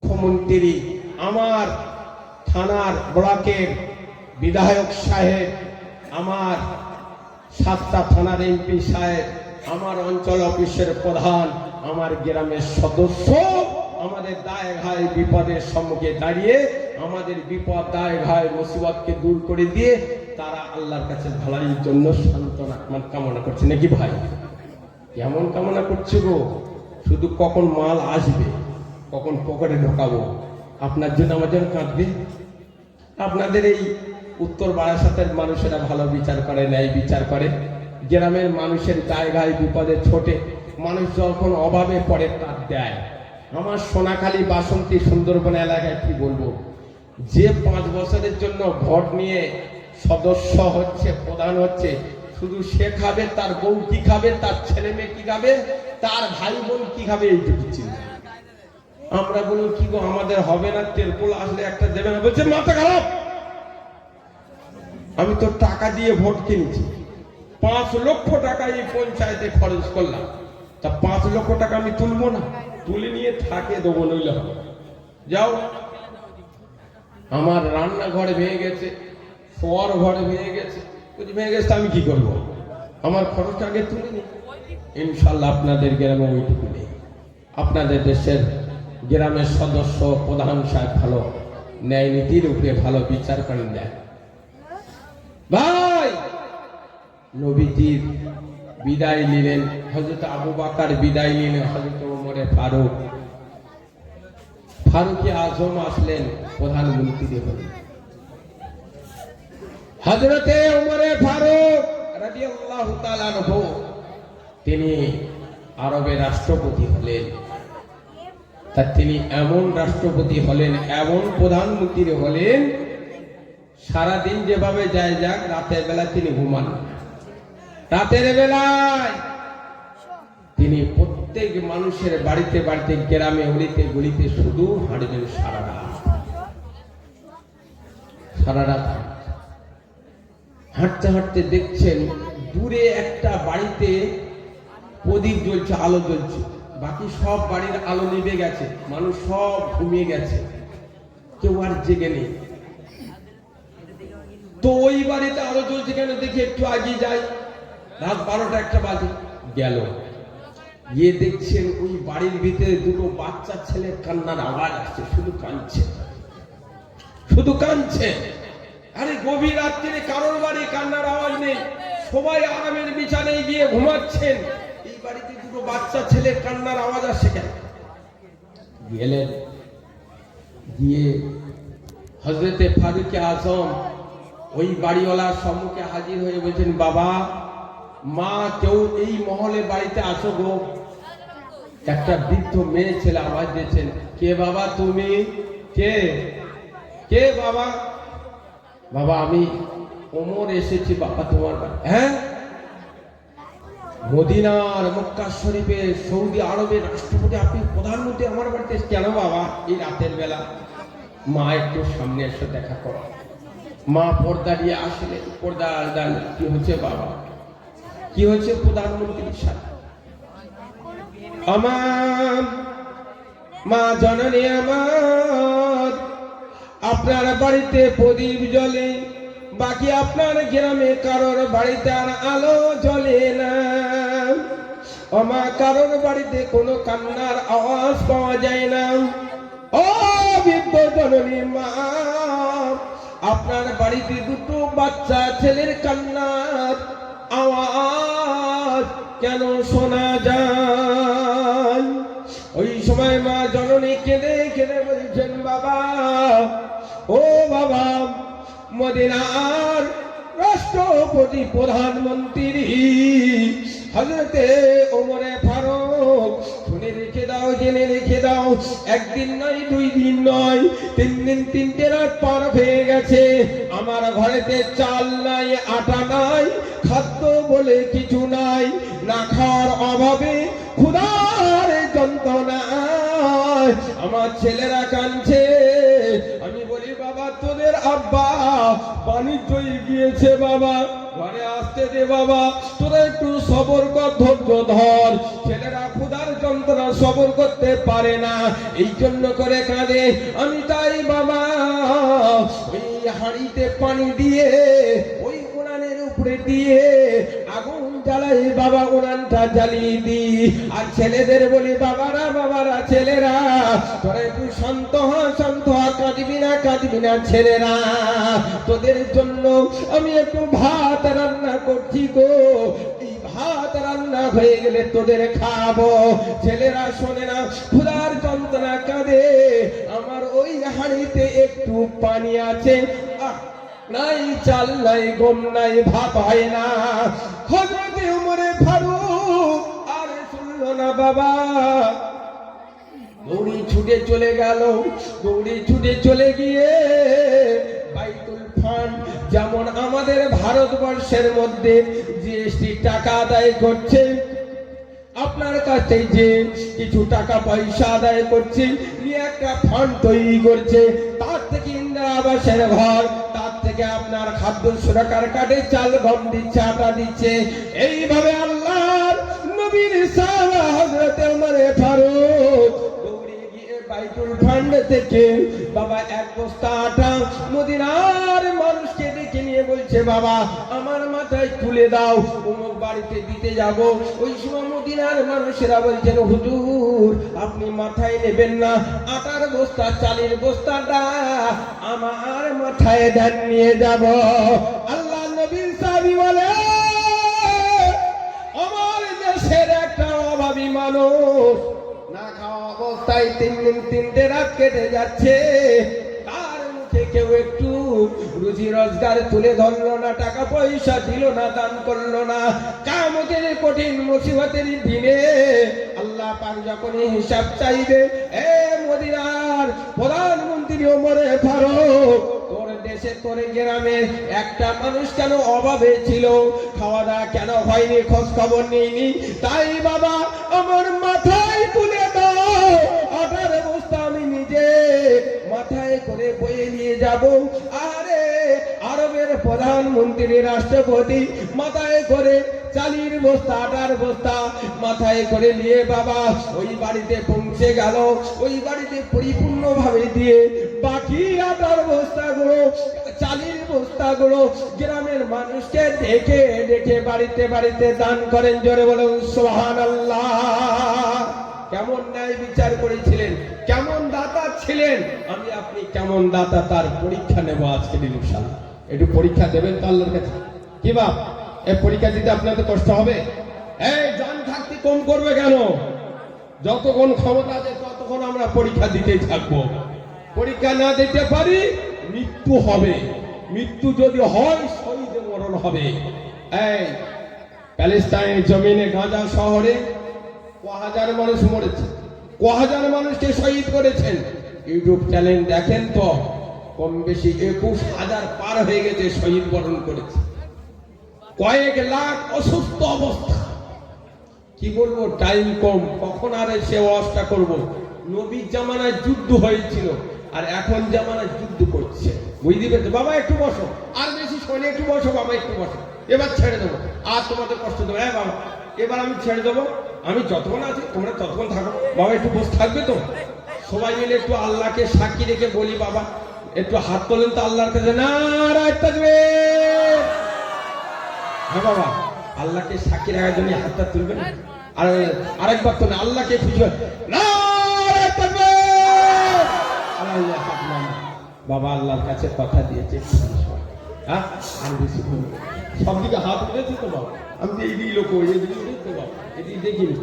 মুখ্যমন্ত্রী, আমার থানার ব্লকের বিধায়ক সাহেব, আমার 7টা থানার এমপি সাহেব, আমার অঞ্চল অফিসের প্রধান, আমার গ্রামের সদস্য আমাদের দায় ঘায় বিপদের সম্মুখে দাঁড়িয়ে আমাদের বিপদ দায় ঘায় মুসিবতকে দূর করে দিয়ে তারা আল্লাহর কাছে ভালোর জন্য সান্ত্বনা কামনা করছে। নাকি ভাই? কেমন কামনা করছে গো? শুধু কখন মাল আসবে, কখন পকেটে ঢোকাবো, আপনার জন্য আমার জন্য কাঁদবে। আপনাদের এই উত্তর বারাসাতের মানুষেরা ভালো বিচার করে, ন্যায় বিচার করে। গ্রামের মানুষের জায়গায় বিপদে ছোটে, মানুষ যখন অভাবে পড়ে তার দেয়। আমার সোনাখালী, বাসন্তী, সুন্দরবন এলাকায় কি বলবো, যে 5 বছরের জন্য ভোট নিয়ে সদস্য হচ্ছে, প্রধান হচ্ছে, শুধু সে খাবে, তার বউ কি খাবে, তার ছেলে মেয়ে কি খাবে, তার ভাই বোন কি খাবে, এইটুকু চিন্তা। আমরা বলুন কি গো, আমাদের হবে না? তেলপোল আসলে একটা দেবে না, বলছে মাথা খারাপ। আমি তো টাকা দিয়ে ভোট কিনেছি, 5 লক্ষ টাকা এই পঞ্চায়েতে খরচ করলাম, তা 5 লক্ষ টাকা আমি তুলবো না? তুলে নিয়ে থাকে দেবো, নইলে হবে। যাও, আমার রান্নাঘরে ভেঙে গেছে, শোয়ার ঘরে ভেঙে গেছে, ভেঙে গেছে, আমি কি করবো? আমার খরচটা আগে তুলে নি। ইনশাল্লাহ আপনাদের গ্রামে ওইটুকু নেই। আপনাদের দেশের গ্রামের সদস্য, প্রধান সাহেব ভালো ন্যায় নীতির উপরে ভালো বিচার করেন দেয়। ভাই, নবীজির বিদায় নিলেন, হযরত আবু বকর বিদায় নিলেন, হযরত ওমর ফারুক, ফারুকে আজম আসলেন, প্রধানমন্ত্রী হলেন। হযরত ওমর ফারুক রাদিয়াল্লাহু তাআলা আনহু তিনি আরবের রাষ্ট্রপতি হলেন। তা তিনি এমন রাষ্ট্রপতি হলেন, এমন প্রধানমন্ত্রী হলেন, সারাদিন যেভাবে যায় যাক, রাতের বেলা তিনি ঘুমান। রাতের বেলায় তিনি প্রত্যেক মানুষের বাড়িতে বাড়িতে, গ্রামে অলিতে গলিতে শুধু হাঁটবেন সারা রাত। সারা রাত হাঁটতে হাঁটতে দেখছেন দূরে একটা বাড়িতে প্রদীপ জ্বলছে, আলো জ্বলছে, বাকি সব বাড়ির আলো নিভে গেছে, মানুষ সব ঘুমিয়ে গেছে, কেউ আর জেগে নেই। তো ওই বাড়িতে আলো জ্বলছে কেন দেখি একটু আগিয়ে যাই, রাত 12টা 1টা বাজে। গেল, গিয়ে দেখছেন ওই বাড়ির ভিতরে দুটো বাচ্চা ছেলের কান্নার আওয়াজ আসছে, শুধু কাঁদছে, শুধু কাঁদছে। আরে গভীর রাত্রে কারোর বাড়ি কান্নার আওয়াজ নেই, সবাই আরামের বিছানায় গিয়ে ঘুমাচ্ছেন, এই বাড়িতে দুটো বাচ্চা ছেলের কান্নার আওয়াজ আসছে কেন? গেলেন, গিয়ে হযরতে ফারুকে আজম ওই বাড়িওয়ালার সম্মুখে হাজির হয়ে বলছেন, বাবা, মা, কেউ এই মহলে বাড়িতে আসো গো। একটা বৃদ্ধ মেয়ে ছেলে আওয়াজ দিয়েছেন, কে বাবা তুমি? কে? কে বাবা? বাবা, আমি ওমর এসেছি বাবা তোমার বাড়ি। হ্যাঁ? মদিনার, মক্কা শরীফে, সৌদি আরবের রাষ্ট্রপতি আপনি, প্রধানমন্ত্রী আমার বাড়িতে কেন বাবা এই রাতের বেলা? মা, একটু সামনে এসে দেখা করো। মা পর্দা দিয়ে আসলে, পর্দা কি হচ্ছে বাবা? কি হচ্ছে প্রধানমন্ত্রীর সাথে? আমার মা জননী আমার, আপনার বাড়িতে প্রদীপ জ্বলে, বাকি আপনার গ্রামে কারোর বাড়িতে আর আলো জ্বলে না। আমার কারোর বাড়িতে কোনো কান্নার আওয়াজ পাওয়া যায় না। ও বৃদ্ধ জননী মা, আপনার বাড়িতে দুটো বাচ্চা ছেলের কান্নার আওয়াজ কেন শোনা যায়? ওই সময় মা জননী কেঁদে কেঁদে বলছেন, বাবা, ও বাবা, মদিনার রাষ্ট্রপতি, প্রধানমন্ত্রী হযরতে ওমর ফারুক, শুনে রেখে দাও, জেনে রেখে দাও, একদিন নয়, 2 দিন নয়, 3 দিন 3টে রাত পার হয়ে গেছে, আমার ঘরেতে চাল নাই, আটা নাই, খাদ্য বলে কিছু নাই, না খাওয়ার অভাবে, ক্ষুধার যন্ত্রণায় আমার ছেলেরা কাঁদছে। আমি বলি, বাবা, তোদের আব্বা বাণিজ্যই গিয়েছে বাবা, ঘরে আসতে দে বাবা, তোরা একটু সবর কর, ধৈর্য ধর, ছেলেরা ক্ষুধার যন্ত্রণা সবর করতে পারে না, এই জন্য করে কাঁদে। আমি তাই বাবা ওই হাঁড়িতে পানি দিয়ে ওই উনানের উপরে দিয়ে আগুন জ্বালাই বাবা, উনানটা জ্বালিয়ে দিই। আর ছেলেদের বলি, বাবারা ছেলেরা তোরা একটু শান্ত হ, কাঁদবি না ছেলেরা, তোদের জন্য আমি একটু ভাত রান্না করছি গো, এই ভাত রান্না হয়ে গেলে তোদের খাবো। ছেলেরা শোনে না, ক্ষুধার যন্ত্রণা কাঁদে। আমার ওই হাঁড়িতে একটু পানি আছে, নাই চাল নাই গম নাই, ভাত হয় না। হযরত ওমরে ফারুক আর শুনলো না বাবা, দৌড়ি ছুটে চলে গেল। দৌড়ি ছুটে চলে গিয়ে বাইতুল ফান্ড, যেমন আমাদের ভারতবর্ষের মধ্যে জিএসটি টাকা আদায় করছে, আপনার কাছে যে কিছু টাকা পয়সা আদায় করছে, নিয়ে একটা ফান্ড তৈরি করছে, তার থেকে ইন্দিরা আবাসের ঘর, তার থেকে আপনার খাদ্য সুরক্ষার কার্ডে চাল গম দিচ্ছে, আটা দিচ্ছে। এইভাবে আল্লাহর নবীর সাহাবা হযরত ওমর ফারুক দৌড়ে গিয়ে বাইতুল ফান্ড থেকে বাবা এক বস্তা আটা মদিনার মানুষকে ডেকে নিয়ে বলছে, বাবা আমার মাথায় তুলে দাও, অমুক বাড়িতে দিতে যাব। ওই সময় মদিনার মানুষেরা বলছেন, হুজুর আপনি মাথায় নেবেন না, আটার বস্তা চালের বস্তাটা আমার মাথায় দেন, নিয়ে যাব। আল্লাহ নবীর সাহাবী বলে, আমার দেশের একটা অভাবী মানুষ না খাওয়া অবস্থায় 3 দিন 3টে রাত কেটে যাচ্ছে, তার মুখে কেউ একটু রুজি রোজগার তুলে ধরলো না, টাকা পয়সা দিল না, দান করলো না। কিয়ামতের কঠিন মুসিবতের দিনে আল্লাহ পাক যখন হিসাব চাইবে, এ মদিনার প্রধানমন্ত্রী ওমর ফারুক, তোর দেশে তোর গ্রামে একটা মানুষ কেন অভাবে ছিল, খাওয়া দাওয়া কেন হয়নি, খোঁজ খবর নেইনি, তাই বাবা আমার মাথায় তুলে দাও, আটার বস্তা আমি নিজে মাথায় করে বয়ে নিয়ে যাব। আরে আরবের প্রধানমন্ত্রী রাষ্ট্রপতি মাথায় করে চালের বস্তা আটার বস্তা মাথায় করে নিয়ে বাবা ওই বাড়িতে পৌঁছে গেল। ওই বাড়িতে পরিপূর্ণভাবে দিয়ে বাকি আটার বস্তাগুলো চালের বস্তাগুলো গ্রামের মানুষকে ডেকে ডেকে বাড়িতে বাড়িতে দান করেন। জোরে বলুন সুবহানাল্লাহ। কেমন ন্যায় বিচার করেছিলেন, কেমন দাতা ছিলেন, আমি আপনি কেমন দাতা তার পরীক্ষা নেব আজকে ইনশাআল্লাহ। একটু পরীক্ষা দেবেন তো আল্লাহর কাছে। কি বাপ, এই পরীক্ষা দিতে আপনাদের কষ্ট হবে? এই জান থাকতে কম করবে কেন? যতক্ষণ ক্ষমতা আছে ততক্ষণ আমরা পরীক্ষা দিতেই থাকবো। পরীক্ষা না দিতে পারি মৃত্যু হবে, মৃত্যু যদি হয় শহীদে মরণ হবে। এই প্যালেস্টাইনের জমিনে গাজা শহরে হাজার মানুষ মরেছে, হাজার মানুষকে শহীদ করেছেন। ইউটিউব চ্যানেল দেখেন তো, কম বেশি 21,000 পার হয়ে গেছে, শহীদ বরণ করেছে। কয়েক লাখ অসুস্থ অবস্থা। কি বলবো, টাইম কম, কখন আর সে অবস্থা করব। নবীর জামানায় যুদ্ধ হয়েছিল, আর এখন জামানায় যুদ্ধ করছে। বুঝতে পেরেছো? বাবা একটু বসো, আর বেশি শোনে, একটু বসো বাবা, একটু বসো। এবার ছেড়ে দেবো, আর তোমাদের কষ্ট দেবো। হ্যাঁ বাবা, এবার আমি ছেড়ে দেবো, আমি যতক্ষণ আছি তোমরা ততক্ষণ থাকো। বাবা একটু বসে থাকবে তো? সবাই মিলে একটু আল্লাহকে সাক্ষী রেখে বলি বাবা, একটু হাত তোলেন তো আল্লাহর কাছে। নারায়ে তাকবীর। হ্যাঁ বাবা, আল্লাহকে সাক্ষী রাখার জন্য হাতটা তুলবেন। আর আরেকবার তো না, আল্লাহকে খুশি হয়। নারায়ে তাকবীর। আল্লাহ বাবা আল্লাহর কাছে কথা দিয়েছে। হ্যাঁ, আর বেশি সবদিকে হাত উঠেছি তো বাবা, আমি তো এই লোক তো বাবা, এটি দেখিনি।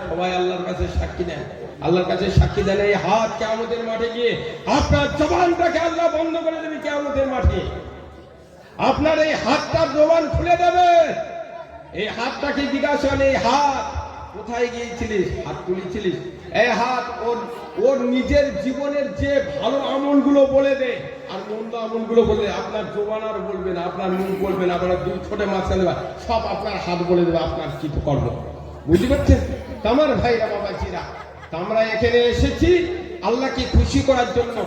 সবাই আল্লাহর কাছে সাক্ষী নেন, আল্লাহর কাছে সাক্ষী দেন। এই হাত কিয়ামতের মাঠে গিয়ে আপনার জবানটাকে আল্লাহ বন্ধ করে দেবে। কিয়ামতের মাঠে আপনার এই হাতটার জবান খুলে দেবে। এই হাতটাকে জিজ্ঞাসা, এই হাত কোথায় গিয়েছিলিস, হাত তুলেছিলিস? এই হাত ওর নিজের জীবনের যে ভালো আমলগুলো বলে দে, আর মন্দ আমলগুলো বলে দে। আপনার জবান আর বলবে না, আপনার মুখ বলবে না, আপনার দুই ছোট মাঝখানে সব আপনার হাত বলে দেবে আপনার কি কর্ম। বুঝতে পারছেন? আমার ভাইরা বাবাজিরা, আমরা এখানে এসেছি আল্লাহকে খুশি করার জন্য,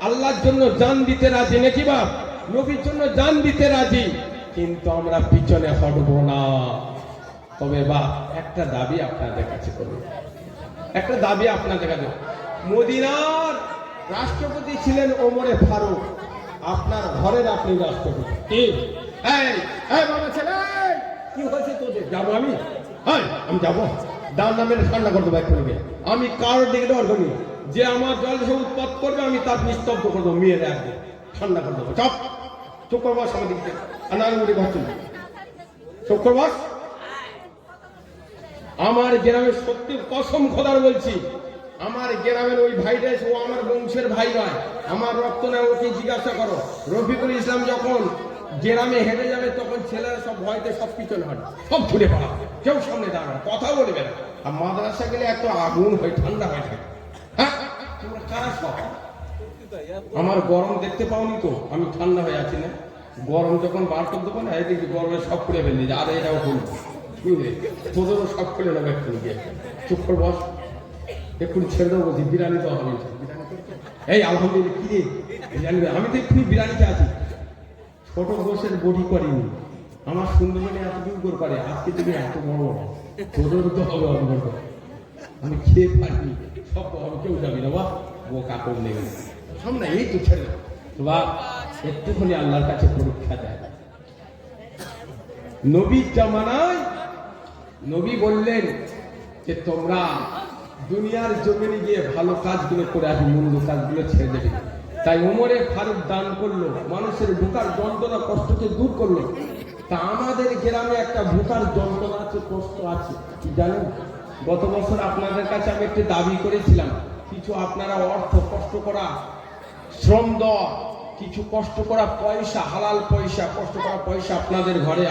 আল্লাহর জন্য জান দিতে রাজি, নাকি বাপ? নবীর জন্য জান দিতে রাজি, কিন্তু আমরা পিছনে হটবো না। তবে বাপ একটা দাবি আপনাদের কাছে করব, একটা দাবি আপনাদের কাছে, মদিনার রাষ্ট্রপতি ছিলেন ওমরে ফারুক, আপনার ঘরের আপনি রাষ্ট্রপতি। এই এই বাবা ছেলে, কি হয়েছে তোদের? যাবো আমি? আমি যাবো? ডান নামে ঠান্ডা করে দেবো এক্ষুনি। আমি কারোর দিকে ডর করি, যে আমার জলসে উৎপাত করবে আমি তার নিস্তব্ধ করে দেবো, মেয়ের একদিন ঠান্ডা করে দেবো। চপ চুপ কর বস, আমার দিকে আনারুড়ি ঘর চুপ কর বস। আমার গ্রামের সত্যি কসম খোদার বলছি, আমার গ্রামের ওই ভাইটা ও আমার বংশের ভাই নয়, আমার রক্ত নয়। ওকে জিজ্ঞাসা করো, রফিকুল ইসলাম যখন গ্রামে হেঁটে যাবে তখন ছেলেরা সব ভয়তে সব পিছনে হয়, সব ছুটে পড়া, কেউ সামনে দাঁড়ায় কথা বলবে না। আর মাদ্রাসা গেলে এত আগুন হয়, ঠান্ডা হয়ে থাকে। হ্যাঁ তোমরা কারা সব? আমার গরম দেখতে পাওনি তো? আমি ঠান্ডা হয়ে আছি না? গরম যখন বার করে দেবো না, এই দেখি গরমে সব খুলে ফেললি, আর এটাও খুলবো, বুঝলে? তোদেরও সব খুলে নেবো এক্ষুনি গিয়ে। চুপ করে বস, এক্ষুনি ছেড়ে দেবো বলছি, বিরিয়ানি তো হবে। এই আলহামদুলিল্লাহ, কি রে বিরিয়ানি? আমি তো এক্ষুনি বিরিয়ানিতে আছি। ছোট বসের বডি করিনি, আমার সুন্দরবনে এতটুকু করে পারে, আজকে তুমি এত বড়, তোদেরও তো হবে অন্য। আমি খেয়ে পারিনি, সব হবে, কেউ যাবি না বা ও কাপড় নেবে সামনে, এই তো ছেড়ে বা একটুখানি আল্লাহর কাছে পরীক্ষা দেয়। নবীর জামানায় নবী বললেন যে তোমরা দুনিয়ার জমিনে গিয়ে ভালো কাজগুলো করে আসবে, মন্দ কাজগুলো ছেড়ে দেবে। তাই ওমরে ফারুক দান করলো, মানুষের ভুকার যন্ত্রণা কষ্টকে দূর করলো। তা আমাদের গ্রামে একটা ভুকার যন্ত্রণা আছে, কষ্ট আছে, কি জানেন? গত বছর আপনাদের কাছে আমি একটি দাবি করেছিলাম, কিছু আপনারা অর্থ কষ্ট করা, শ্রম দেওয়া, কিছু কষ্ট করা পয়সা, হালাল পয়সা, কষ্ট করা পয়সা আপনাদের ঘরে